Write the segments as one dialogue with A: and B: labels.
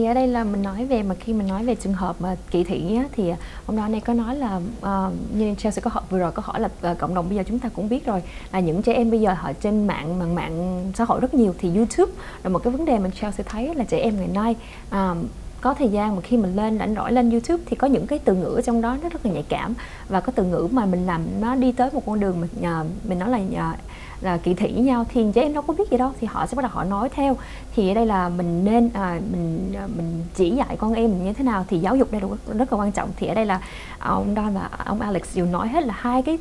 A: Thì ở đây là mình nói về, mà khi mình nói về trường hợp mà kỳ thị á, thì ông Don này có nói là như Chelsea có hỏi vừa rồi, có hỏi là cộng đồng bây giờ chúng ta cũng biết rồi, là những trẻ em bây giờ họ trên mạng xã hội rất nhiều, thì YouTube là một cái vấn đề mình Chelsea thấy là trẻ em ngày nay có thời gian mà khi mình rảnh rỗi lên YouTube thì có những cái từ ngữ trong đó nó rất là nhạy cảm, và có từ ngữ mà mình làm nó đi tới một con đường mình nói là kỳ thị với nhau, thì trẻ em đâu có biết gì đâu, thì họ sẽ bắt đầu họ nói theo. Thì ở đây là mình nên mình chỉ dạy con em mình như thế nào, thì giáo dục đây rất là quan trọng. Thì ở đây là ông Don và ông Alex đều nói hết là hai cái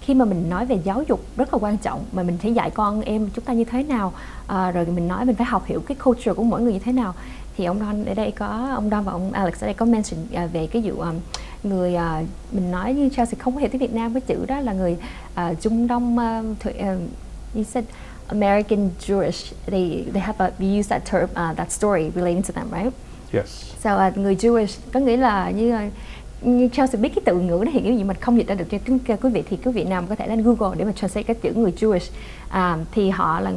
A: khi mà mình nói về giáo dục rất là quan trọng, mà mình phải dạy con em chúng ta như thế nào, rồi mình nói mình phải học hiểu cái culture của mỗi người như thế nào. Thì ông Don ở đây ông Don và ông Alex ở đây có mention về cái vụ người mình nói như Chelsea không có hiểu tiếng Việt Nam, cái chữ đó là người Trung Đông, you said American Jewish, they have we use that term, that story relating to them, right?
B: Yes.
A: So người Jewish có nghĩa là như Chelsea biết cái từ ngữ đó thì cái gì mình không dịch ra được cho quý vị, thì quý vị nào có thể lên Google để mà translate cái chữ người Jewish. Thì họ là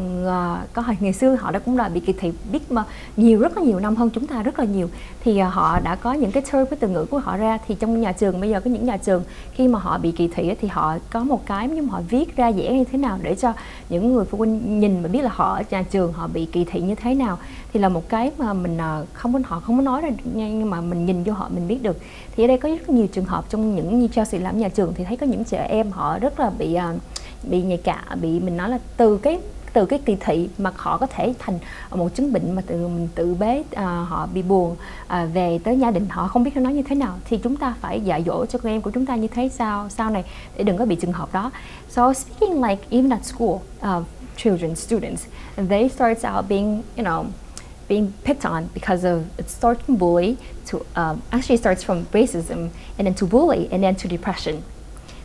A: có ngày xưa họ đã cũng là bị kỳ thị, biết mà rất là nhiều năm hơn chúng ta rất là nhiều, thì họ đã có những cái term, cái từ ngữ của họ ra. Thì trong nhà trường bây giờ có những nhà trường khi mà họ bị kỳ thị thì họ có một cái nhưng mà họ viết ra vẽ như thế nào để cho những người phụ huynh nhìn mà biết là họ ở nhà trường họ bị kỳ thị như thế nào, thì là một cái mà mình họ không có nói ra nhưng mà mình nhìn vô họ mình biết được. Thì ở đây có rất nhiều trường hợp trong những như Chelsea làm nhà trường thì thấy có những trẻ em họ rất là bị nhạy cảm, bị mình nói là từ cái kỳ thị mà họ có thể thành một chứng bệnh mà mình tự bế, họ bị buồn, về tới gia đình họ không biết nói như thế nào, thì chúng ta phải dạy dỗ cho con em của chúng ta như thế sau này để đừng có bị trường hợp đó. So speaking like even at school, children, students, and they starts out being being picked on because of it starts from bully to actually starts from racism and then to bully and then to depression.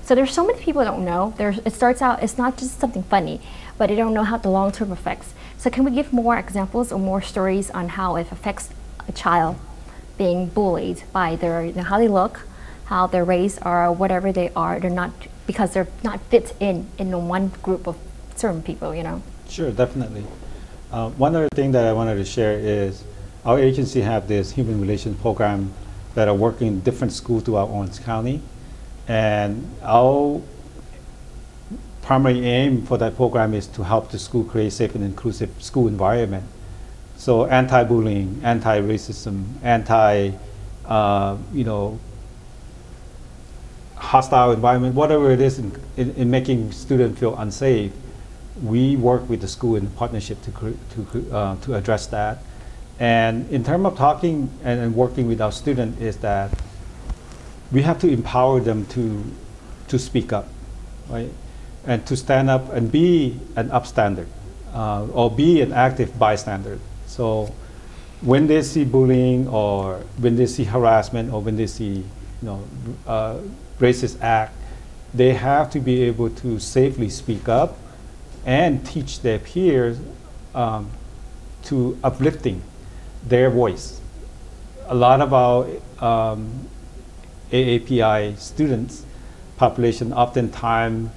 A: So there's so many people don't know. It starts out, it's not just something funny, but they don't know how the long-term effects. So can we give more examples or more stories on how it affects a child being bullied by how they look, how their race, or whatever they are? They're not, because they're not fit in one group of certain people,
B: Sure, definitely. One other thing that I wanted to share is our agency have this human relations program that are working in different schools throughout Orange County. And our primary aim for that program is to help the school create safe and inclusive school environment. So anti-bullying, anti-racism, hostile environment, whatever it is in making students feel unsafe, we work with the school in partnership to address that. And in terms of talking and working with our students is that we have to empower them to speak up, right? And to stand up and be an upstander, or be an active bystander. So when they see bullying, or when they see harassment, or when they see racist act, they have to be able to safely speak up and teach their peers to uplifting their voice. A lot of our AAPI students population oftentimes,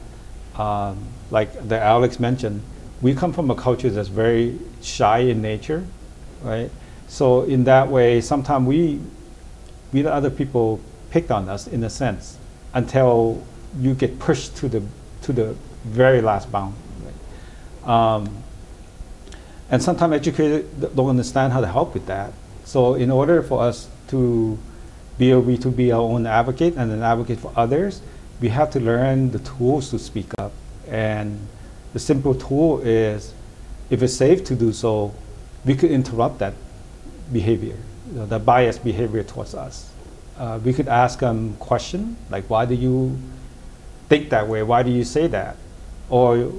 B: like the Alex mentioned, we come from a culture that's very shy in nature, right? So in that way, sometimes we let other people pick on us in a sense until you get pushed to the very last bound. Right? And sometimes educators don't understand how to help with that. So in order for us to be able to be our own advocate and an advocate for others, we have to learn the tools to speak up. And the simple tool is, if it's safe to do so, we could interrupt that behavior, the biased behavior towards us. We could ask them questions like, why do you think that way? Why do you say that? Or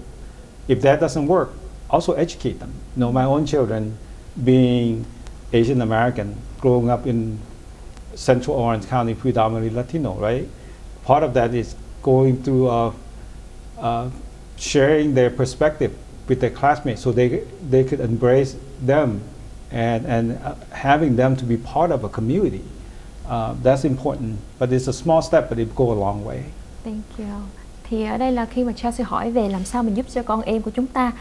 B: if that doesn't work, also educate them. My own children, being Asian American, growing up in Central Orange County, predominantly Latino, right? Part of that is going through sharing their perspective with their classmates, so they could embrace them and having them to be part of a community. That's important, but it's a small step, but it go a long way.
A: Thank you. Thì ở đây là khi mà Chelsea hỏi về làm sao mình giúp cho con em của chúng ta,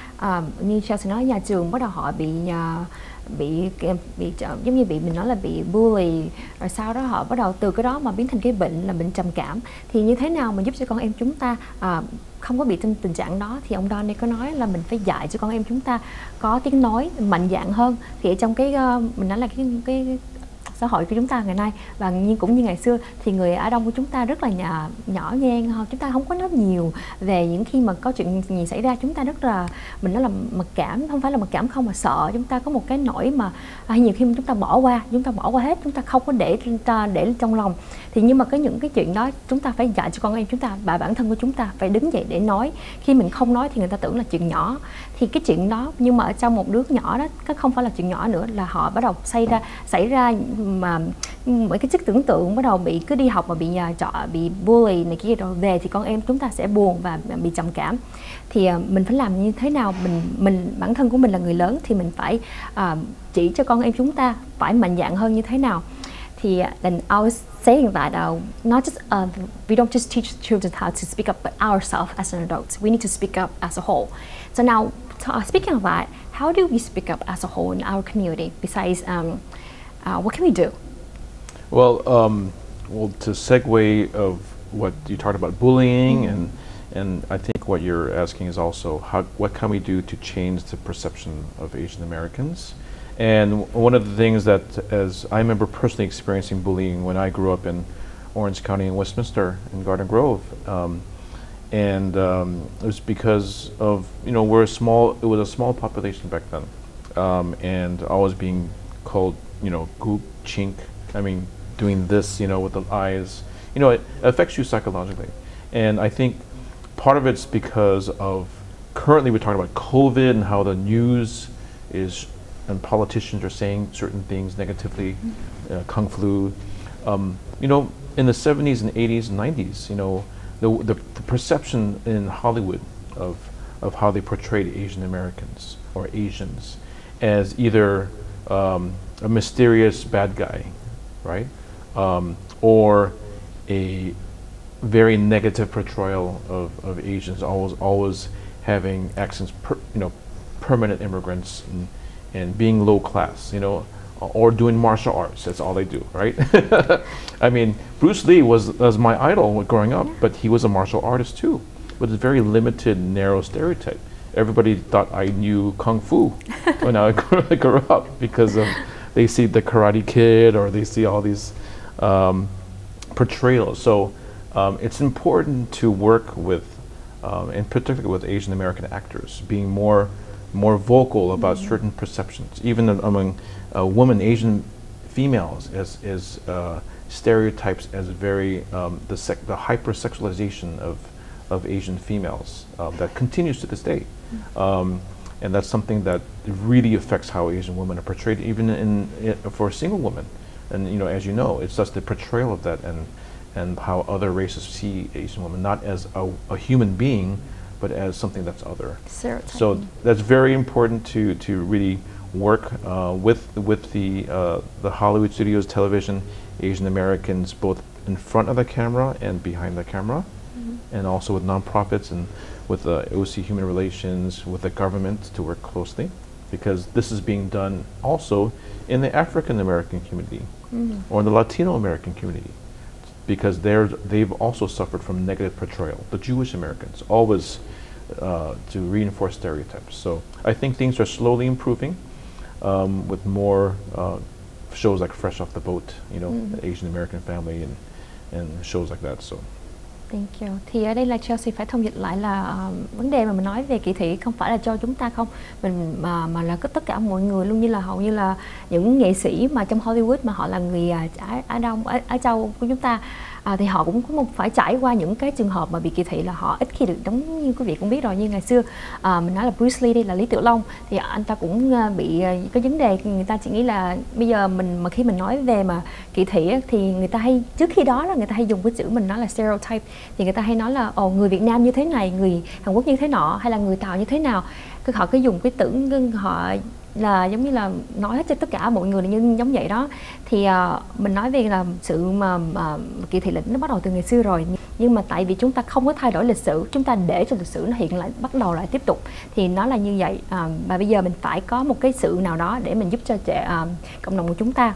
A: như Chelsea nói, nhà trường bắt đầu họ bị giống như bị mình nói là bị bully, rồi sau đó họ bắt đầu từ cái đó mà biến thành cái bệnh là bệnh trầm cảm. Thì như thế nào mà giúp cho con em chúng ta không có bị trong tình trạng đó? Thì ông Donny có nói là mình phải dạy cho con em chúng ta có tiếng nói mạnh dạn hơn. Thì ở trong cái mình nói là cái xã hội của chúng ta ngày nay và cũng như ngày xưa thì người Á Đông của chúng ta rất là nhỏ nhen, chúng ta không có nói nhiều về những khi mà có chuyện gì xảy ra. Chúng ta rất là, mình nói là mặc cảm, không phải là mặc cảm không mà sợ. Chúng ta có một cái nỗi mà nhiều khi chúng ta bỏ qua hết, chúng ta không có để trong lòng. Thì nhưng mà những cái chuyện đó chúng ta phải dạy cho con em chúng ta, và bản thân của chúng ta phải đứng dậy để nói. Khi mình không nói thì người ta tưởng là chuyện nhỏ, thì cái chuyện đó nhưng mà ở trong một đứa nhỏ đó không phải là chuyện nhỏ nữa, là họ bắt đầu xảy ra mà mấy cái chất tưởng tượng bắt đầu cứ đi học mà bị bully này kia, rồi về thì con em chúng ta sẽ buồn và bị trầm cảm. Thì mình phải làm như thế nào? Mình bản thân của mình là người lớn thì mình phải chỉ cho con em chúng ta phải mạnh dạn hơn như thế nào. Thì then I was saying that not just we don't just teach children how to speak up, but ourselves as an adults, we need to speak up as a whole. So now, speaking of that, how do we speak up as a whole in our community? Besides, what can we do?
C: Well, to segue of what you talked about bullying, and I think what you're asking is also what can we do to change the perception of Asian Americans? And one of the things that, as I remember personally experiencing bullying when I grew up in Orange County in Westminster in Garden Grove, and it was because of, it was a small population back then, and I was being called, goop, chink, doing this, with the eyes, it affects you psychologically. And I think part of it's because of, currently we're talking about COVID and how the news is, and politicians are saying certain things negatively, Kung flu. In the 70s and 80s and 90s, the perception in Hollywood of how they portrayed Asian Americans or Asians as either a mysterious bad guy, right? Or a very negative portrayal of Asians, always having accents, permanent immigrants, and being low class, or doing martial arts. That's all they do, right? Bruce Lee was my idol growing up, but he was a martial artist too, with a very limited, narrow stereotype. Everybody thought I knew Kung Fu when I grew up because they see the Karate Kid, or they see all these portrayals. So it's important to work with, and particularly with Asian American actors, being more vocal about certain perceptions, even among women, Asian females, as stereotypes as very the hypersexualization of Asian females that continues to this day, and that's something that really affects how Asian women are portrayed, even for a single woman. And as you know, it's just the portrayal of that, and how other races see Asian women not as a human being, but as something that's other. So that's very important to really work with the Hollywood studios, television, Asian Americans, both in front of the camera and behind the camera, and also with nonprofits and with OC Human Relations, with the government, to work closely, because this is being done also in the African American community or in the Latino American community, because they've also suffered from negative portrayal. The Jewish Americans always to reinforce stereotypes. So I think things are slowly improving with more shows like Fresh Off the Boat, the Asian American Family, and shows like that. So.
A: Thank you. Thì ở đây là Chelsea phải thông dịch lại là vấn đề mà mình nói về kỳ thị không phải là cho chúng ta không, mà là tất cả mọi người luôn, như là hầu như là những nghệ sĩ mà trong Hollywood mà họ là người Á Đông, Á Châu của chúng ta, thì họ cũng phải trải qua những cái trường hợp mà bị kỳ thị, là họ ít khi được đóng, như quý vị cũng biết rồi. Như ngày xưa mình nói là Bruce Lee đây, là Lý Tiểu Long, thì anh ta cũng bị cái vấn đề, người ta chỉ nghĩ là bây giờ mà khi mình nói về mà kỳ thị thì người ta hay, trước khi đó là người ta hay dùng cái chữ mình nói là stereotype, thì người ta hay nói là người Việt Nam như thế này, người Hàn Quốc như thế nọ, hay là người Tàu như thế nào. Họ cứ dùng cái tưởng họ là giống như là nói hết cho tất cả mọi người là như giống vậy đó. Thì mình nói về là sự mà kỳ thị là nó bắt đầu từ ngày xưa rồi, nhưng mà tại vì chúng ta không có thay đổi lịch sử, chúng ta để cho lịch sử nó hiện lại, bắt đầu lại tiếp tục, thì nó là như vậy. Và bây giờ mình phải có một cái sự nào đó để mình giúp cho cộng đồng của chúng ta.